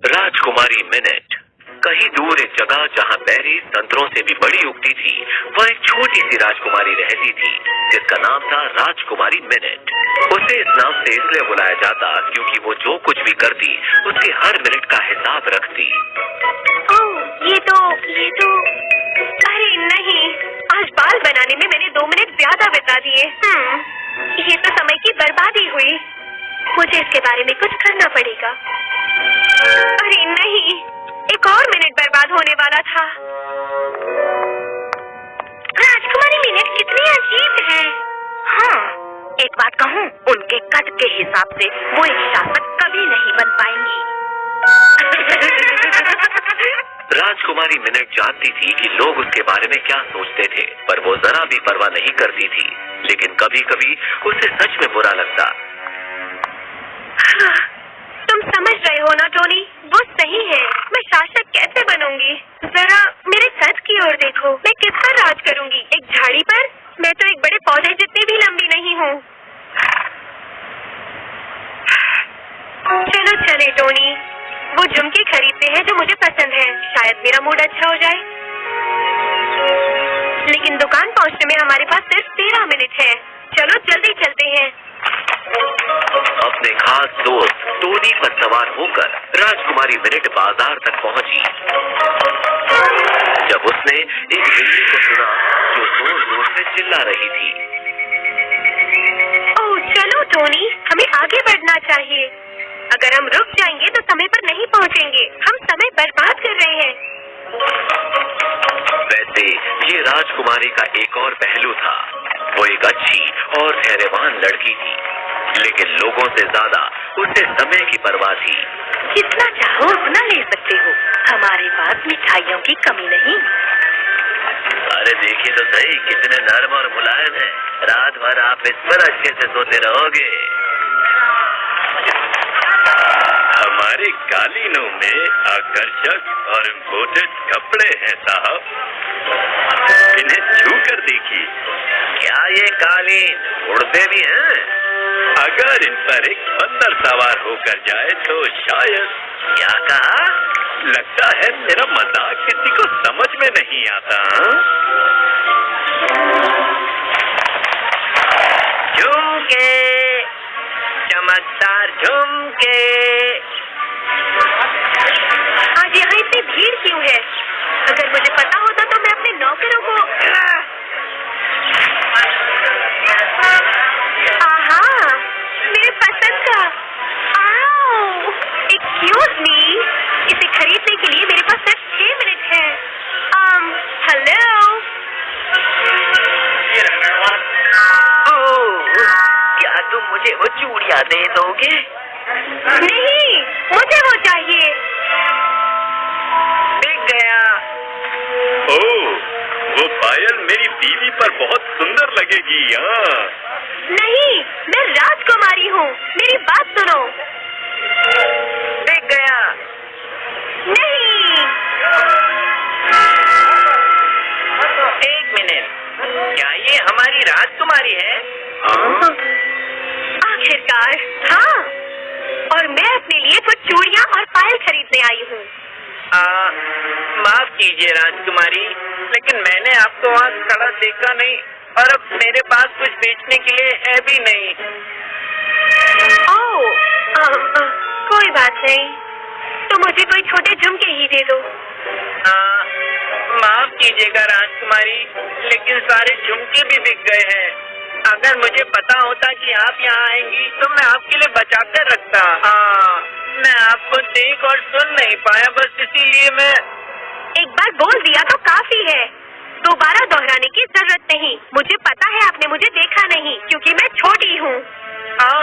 राजकुमारी minute. कहीं दूर एक जगह जहाँ बेरी संतरों से भी बड़ी उगती थी, वह एक छोटी सी राजकुमारी रहती थी जिसका नाम था राजकुमारी मिनट। उसे इस नाम से इसलिए बुलाया जाता क्योंकि वो जो कुछ भी करती उसके हर मिनट का हिसाब रखती। ओह, ये तो अरे नहीं, आज बाल बनाने में मैंने 2 मिनट ज्यादा बिता दिए। ये तो समय की बर्बादी हुई। मुझे इसके बारे में कुछ करना पड़ेगा। अरे नहीं, एक और मिनट बर्बाद होने वाला था। राजकुमारी मिनट कितनी अजीब है। हाँ, एक बात कहूँ, उनके कद के हिसाब से वो एक शासक कभी नहीं बन पाएंगी। राजकुमारी मिनट जानती थी कि लोग उसके बारे में क्या सोचते थे, पर वो जरा भी परवाह नहीं करती थी। लेकिन कभी कभी उसे सच में बुरा लगता। तुम समझ रहे हो ना टोनी, वो सही है। मैं शासक कैसे बनूंगी? जरा मेरे कद की ओर देखो, मैं किस पर राज करूंगी? एक झाड़ी पर? मैं तो एक बड़े पौधे जितनी भी लंबी नहीं हूँ। चलो चले टोनी, वो झुमके खरीदते हैं जो मुझे पसंद है। शायद मेरा मूड अच्छा हो जाए। लेकिन दुकान पहुँचने में हमारे पास सिर्फ 13 मिनट है। चलो जल्दी चलते हैं। अपने खास दोस्त टोनी पर सवार होकर राजकुमारी मिनट बाजार तक पहुंची। जब उसने एक बिल्ली को सुना जो जोर जोर से चिल्ला रही थी। ओह चलो टोनी, हमें आगे बढ़ना चाहिए। अगर हम रुक जाएंगे तो समय पर नहीं पहुंचेंगे। हम समय बर्बाद कर रहे हैं। वैसे ये राजकुमारी का एक और पहलू था। वो एक अच्छी और धैर्यवान लड़की थी, लेकिन लोगों से ज्यादा उसे समय की परवाह थी। जितना चाहो उतना ले सकते हो, हमारे पास मिठाइयों की कमी नहीं। अरे देखिए तो सही, कितने नर्म और मुलायम है। रात भर आप इस पर अच्छे से सोते रहोगे। हमारे कालीनों में आकर्षक और इम्पोर्टेड कपड़े हैं साहब, इन्हें छू कर देखिए। क्या ये कालीन उड़ते भी हैं? अगर इन पर एक बंदर सवार होकर जाए तो शायद। क्या कहा? लगता है मेरा मजाक किसी को समझ में नहीं आता। झुमके, चमकदार झुमके। आज यहाँ इतनी भीड़ क्यों है? अगर मुझे पता होता तो मैं अपने नौकरों को। आहा, मेरे पसंद का। आओ, एक्सक्यूज मी, इसे खरीदने के लिए मेरे पास सिर्फ 6 मिनट है। हेलो। क्या तुम मुझे वो चूड़ियाँ दे दोगे? नहीं, मुझे वो चाहिए। बिक गया। ओह, वो पायल मेरी बीवी पर बहुत सुंदर लगेगी। हाँ। नहीं, मैं राजकुमारी हूँ, मेरी बात सुनो। बिक गया। नहीं। 1 मिनट, क्या ये हमारी राजकुमारी है? आखिरकार, हाँ। और मैं अपने लिए कुछ चूड़ियाँ और पायल खरीदने आई हूँ। माफ कीजिए राजकुमारी, लेकिन मैंने आपको वहाँ खड़ा देखा नहीं और अब मेरे पास कुछ बेचने के लिए है भी नहीं। ओह, कोई बात नहीं, तो मुझे कोई छोटे झुमके ही दे दो। माफ कीजिएगा राजकुमारी, लेकिन सारे झुमके भी बिक गए हैं। अगर मुझे पता होता कि आप यहाँ आएंगी तो मैं आपके लिए बचा कर रखता। हाँ, मैं आपको देख और सुन नहीं पाया, बस इसीलिए मैं। एक बार बोल दिया तो काफी है, दोबारा दोहराने की जरूरत नहीं। मुझे पता है आपने मुझे देखा नहीं, क्योंकि मैं छोटी हूँ। हाँ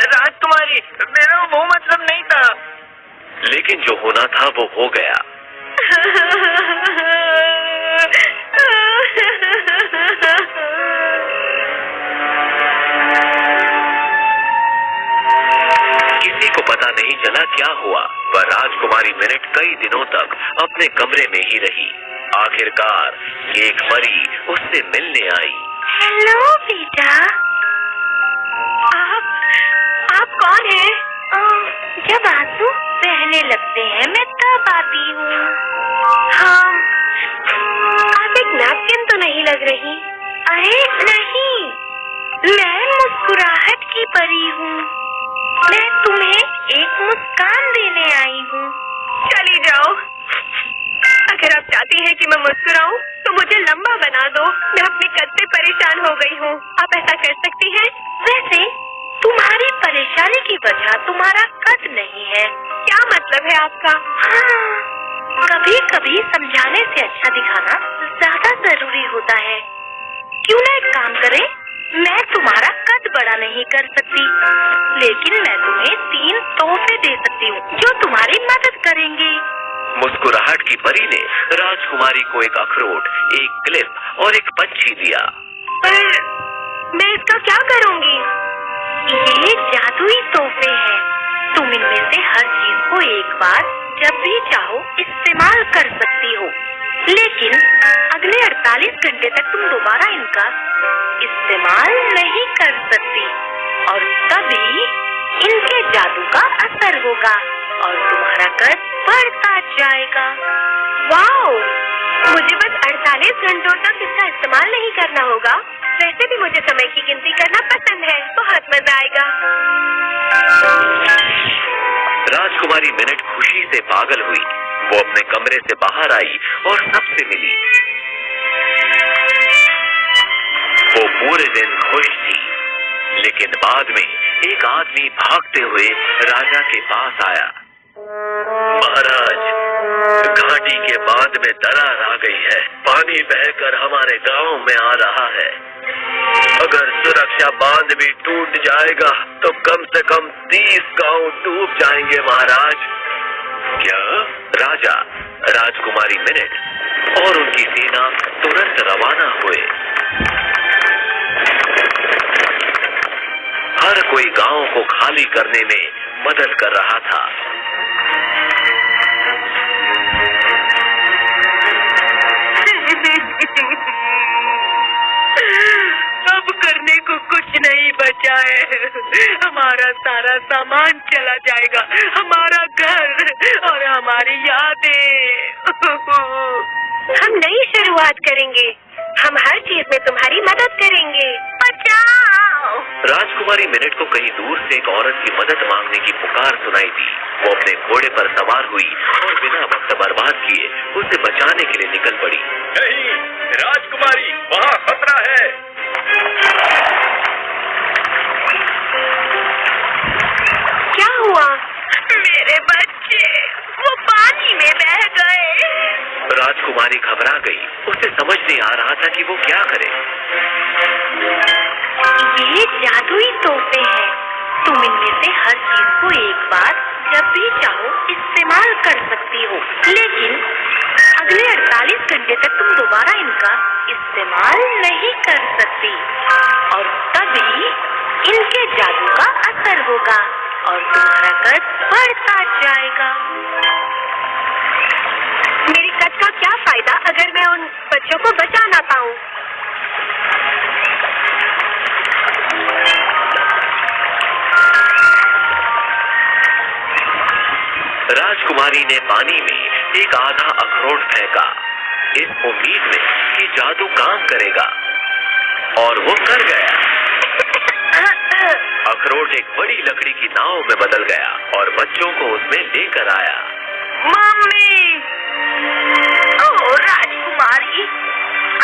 राजकुमारी, मेरा वो मतलब नहीं था। लेकिन जो होना था वो हो गया। किसी को पता नहीं चला क्या हुआ, पर राजकुमारी मिनट कई दिनों तक अपने कमरे में ही रही। आखिरकार एक परी उससे मिलने आई। हेलो बेटा, आप कौन है? जब आंसू पहले बहने लगते हैं मैं तब आती हूँ। हाँ, आप एक नैपकिन तो नहीं लग रही। अरे नहीं, मैं मुस्कुराहट की परी हूँ। मैं तुम्हें एक मुस्कान देने आई हूँ। चली जाओ। अगर आप चाहती हैं कि मैं मुस्कुराऊं, तो मुझे लंबा बना दो। मैं अपने कद से परेशान हो गई हूँ। आप ऐसा कर सकती हैं? वैसे तुम्हारी परेशानी की वजह तुम्हारा कद नहीं है। क्या मतलब है आपका? हाँ, कभी कभी समझाने से अच्छा दिखाना ज्यादा जरूरी होता है। क्यों ना एक काम करें, मैं तुम्हारा कद बड़ा नहीं कर सकती, लेकिन मैं तुम्हें 3 तोहफे दे सकती हूँ जो तुम्हारी मदद करेंगे। मुस्कुराहट की परी ने राजकुमारी को एक अखरोट, एक क्लिप और एक पंछी दिया। पर मैं इसका क्या करूँगी? ये जादुई तोहफे हैं। तुम इनमें से हर चीज को एक बार जब भी चाहो इस्तेमाल कर सकती हो, लेकिन अगले 48 घंटे तक तुम दोबारा इनका इस्तेमाल नहीं कर सकती, और तभी इनके जादू का असर होगा और तुम्हारा कद बढ़ता जाएगा। वाओ! मुझे बस 48 घंटों तक इसका इस्तेमाल नहीं करना होगा। वैसे भी मुझे समय की गिनती करना पसंद है। बहुत मजा आएगा। राजकुमारी मिनट खुशी से पागल हुई। वो अपने कमरे से बाहर आई और सबसे मिली। वो पूरे दिन खुश थी, लेकिन बाद में एक आदमी भागते हुए राजा के पास आया। महाराज, घाटी के बांध में दरार आ गई है। पानी बहकर हमारे गांव में आ रहा है। अगर सुरक्षा बांध भी टूट जाएगा तो कम से कम 30 गांव डूब जाएंगे महाराज। क्या? राजा, राजकुमारी मिनट और उनकी सेना तुरंत रवाना हुए। हर कोई गांव को खाली करने में मदद कर रहा था। अब करने को कुछ नहीं बचा है। हमारा सारा सामान चला जाएगा, हमारा घर और हमारी यादें। हम नई शुरुआत करेंगे। हम हर चीज में तुम्हारी मदद करेंगे। बचाओ! राजकुमारी मिनट को कहीं दूर से एक औरत की मदद मांगने की पुकार सुनाई दी। वो अपने घोड़े पर सवार हुई और बिना वक्त बर्बाद किए उसे बचाने के लिए निकल पड़ी। नहीं राजकुमारी, वहाँ खतरा है। क्या हुआ? मेरे बच्चे वो पानी में बह गए। राजकुमारी घबरा गई। उसे समझ नहीं आ रहा था कि वो क्या करे। ये जादुई तोहफे हैं। तुम इनमें से हर चीज को एक बार जब भी चाहो इस्तेमाल कर सकती हो, लेकिन अगले 48 घंटे तक तुम दोबारा इनका इस्तेमाल नहीं कर सकती, और तभी इनके जादू का असर होगा और तुम्हारा कद बढ़ता जाएगा। मेरे कद का क्या फायदा अगर मैं उन बच्चों को बचा ना पाऊं? राजकुमारी ने पानी में एक आधा अखरोट फेंका, इस उम्मीद में कि जादू काम करेगा, और वो कर गया। अखरोट एक बड़ी लकड़ी की नाव में बदल गया और बच्चों को उसमें लेकर आया। मम्मी! ओह राजकुमारी,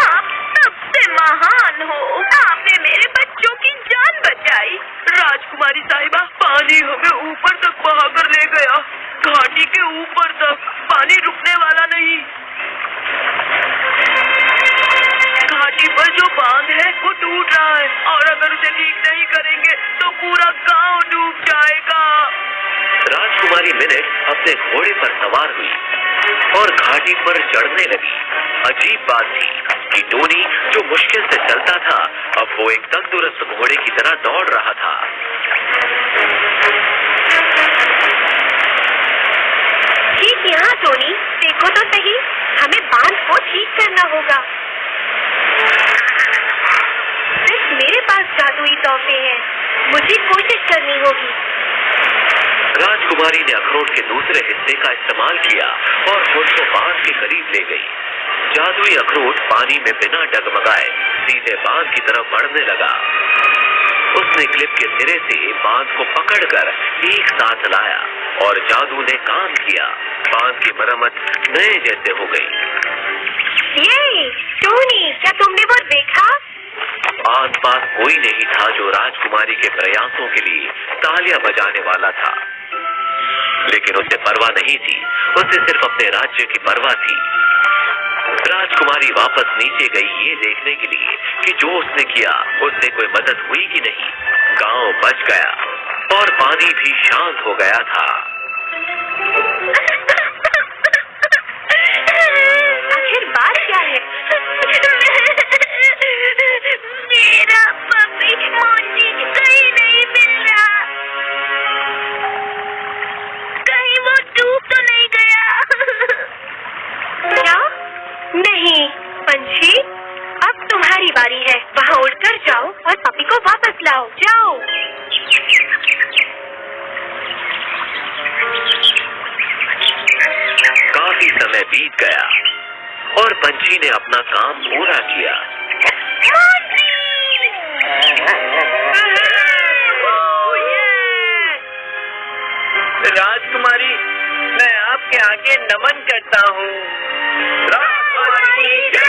आप सबसे महान हो। आपने मेरे बच्चों की जान बचाई। राजकुमारी साहिबा, पानी हमें ऊपर तक बहाकर ले गया, घाटी के ऊपर तक। पानी रुकने वाला नहीं। घाटी पर जो बांध है वो टूट रहा है, और अगर उसे ठीक नहीं करेंगे तो पूरा गांव डूब जाएगा। राजकुमारी मिनट अपने घोड़े पर सवार हुई और घाटी पर चढ़ने लगी। अजीब बात थी कि टोनी, जो मुश्किल से चलता था, अब वो एक तंदुरुस्त घोड़े की तरह दौड़ रहा था। ठीक यहाँ टोनी, देखो तो सही, हमें बांध को ठीक करना होगा। सिर्फ मेरे पास जादुई तोहफे हैं, मुझे कोशिश करनी होगी। राजकुमारी ने अखरोट के दूसरे हिस्से का इस्तेमाल किया और खुद को बांध के करीब ले गई। जादुई अखरोट पानी में बिना डगमगाए सीधे बांध की तरफ बढ़ने लगा। उसने क्लिप के सिरे से बांध को पकड़कर एक साथ लाया और जादू ने काम किया। बांध की मरम्मत नए जैसे हो गई। ये टोनी, क्या तुमने वो देखा? आसपास कोई नहीं था जो राजकुमारी के प्रयासों के लिए तालियां बजाने वाला था, लेकिन उसे परवाह नहीं थी। उसे सिर्फ अपने राज्य की परवाह थी। राजकुमारी वापस नीचे गई ये देखने के लिए कि जो उसने किया उससे कोई मदद हुई कि नहीं। गांव बच गया और पानी भी शांत हो गया था। आखिर बात क्या है? मेरा पपी मोंटी कहीं नहीं मिल रहा। कहीं वो डूब तो नहीं गया? क्या? नहीं पंछी, अब तुम्हारी बारी है। वहाँ उड़कर जाओ और पपी को वापस लाओ। जाओ। काफी समय बीत गया और पंछी ने अपना काम पूरा किया। राजकुमारी, मैं आपके आगे नमन करता हूँ। राजकुमारी की जय!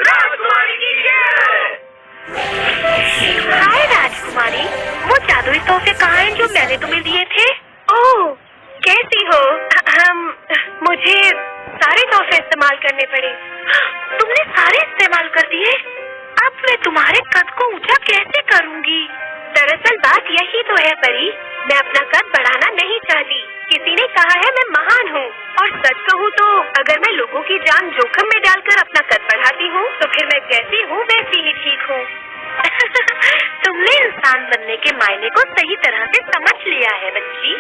राजकुमारी की जय! हाय राजकुमारी, वो जादुई तोहफे कहाँ हैं जो मैंने तुम्हें दिए थे? ओह, कैसी हो? मुझे सारे तोहफे इस्तेमाल करने पड़े। तुमने सारे इस्तेमाल कर दिए? अब मैं तुम्हारे कद को ऊंचा कैसे करूंगी? दरअसल बात यही तो है परी, मैं अपना कद बढ़ाना नहीं चाहती। किसी ने कहा है मैं महान हूँ, और सच कहूँ तो अगर मैं लोगों की जान जोखिम में डालकर अपना कद बढ़ाती हूँ तो फिर मैं जैसी हूँ वैसी ही ठीक हूँ। तुमने इंसान बनने के मायने को सही तरह से समझ लिया है बच्ची।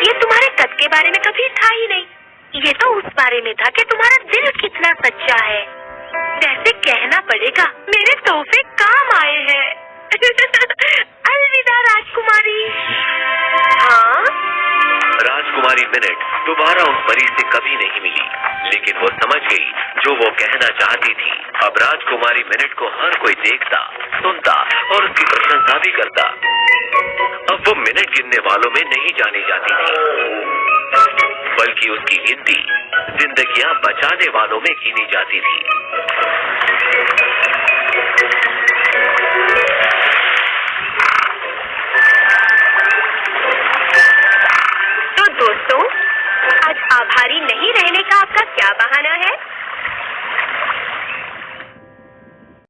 ये तुम्हारे कद के बारे में कभी था ही नहीं, ये तो उस बारे में था कि तुम्हारा दिल कितना सच्चा है। वैसे कहना पड़ेगा मेरे तोहफे काम आए हैं। अलविदा राजकुमारी। हाँ? राजकुमारी मिनट दोबारा उस परी से कभी नहीं मिली, लेकिन वो समझ गई जो वो कहना चाहती थी। अब राजकुमारी मिनट को हर कोई देखता, सुनता और उसकी प्रशंसा भी करता। अब वो मिनट गिनने वालों में नहीं जानी जाती थी, बल्कि उसकी गिनती जिंदगियां बचाने वालों में गिनी जाती थी। तो दोस्तों, आज आभारी नहीं रहने का आपका क्या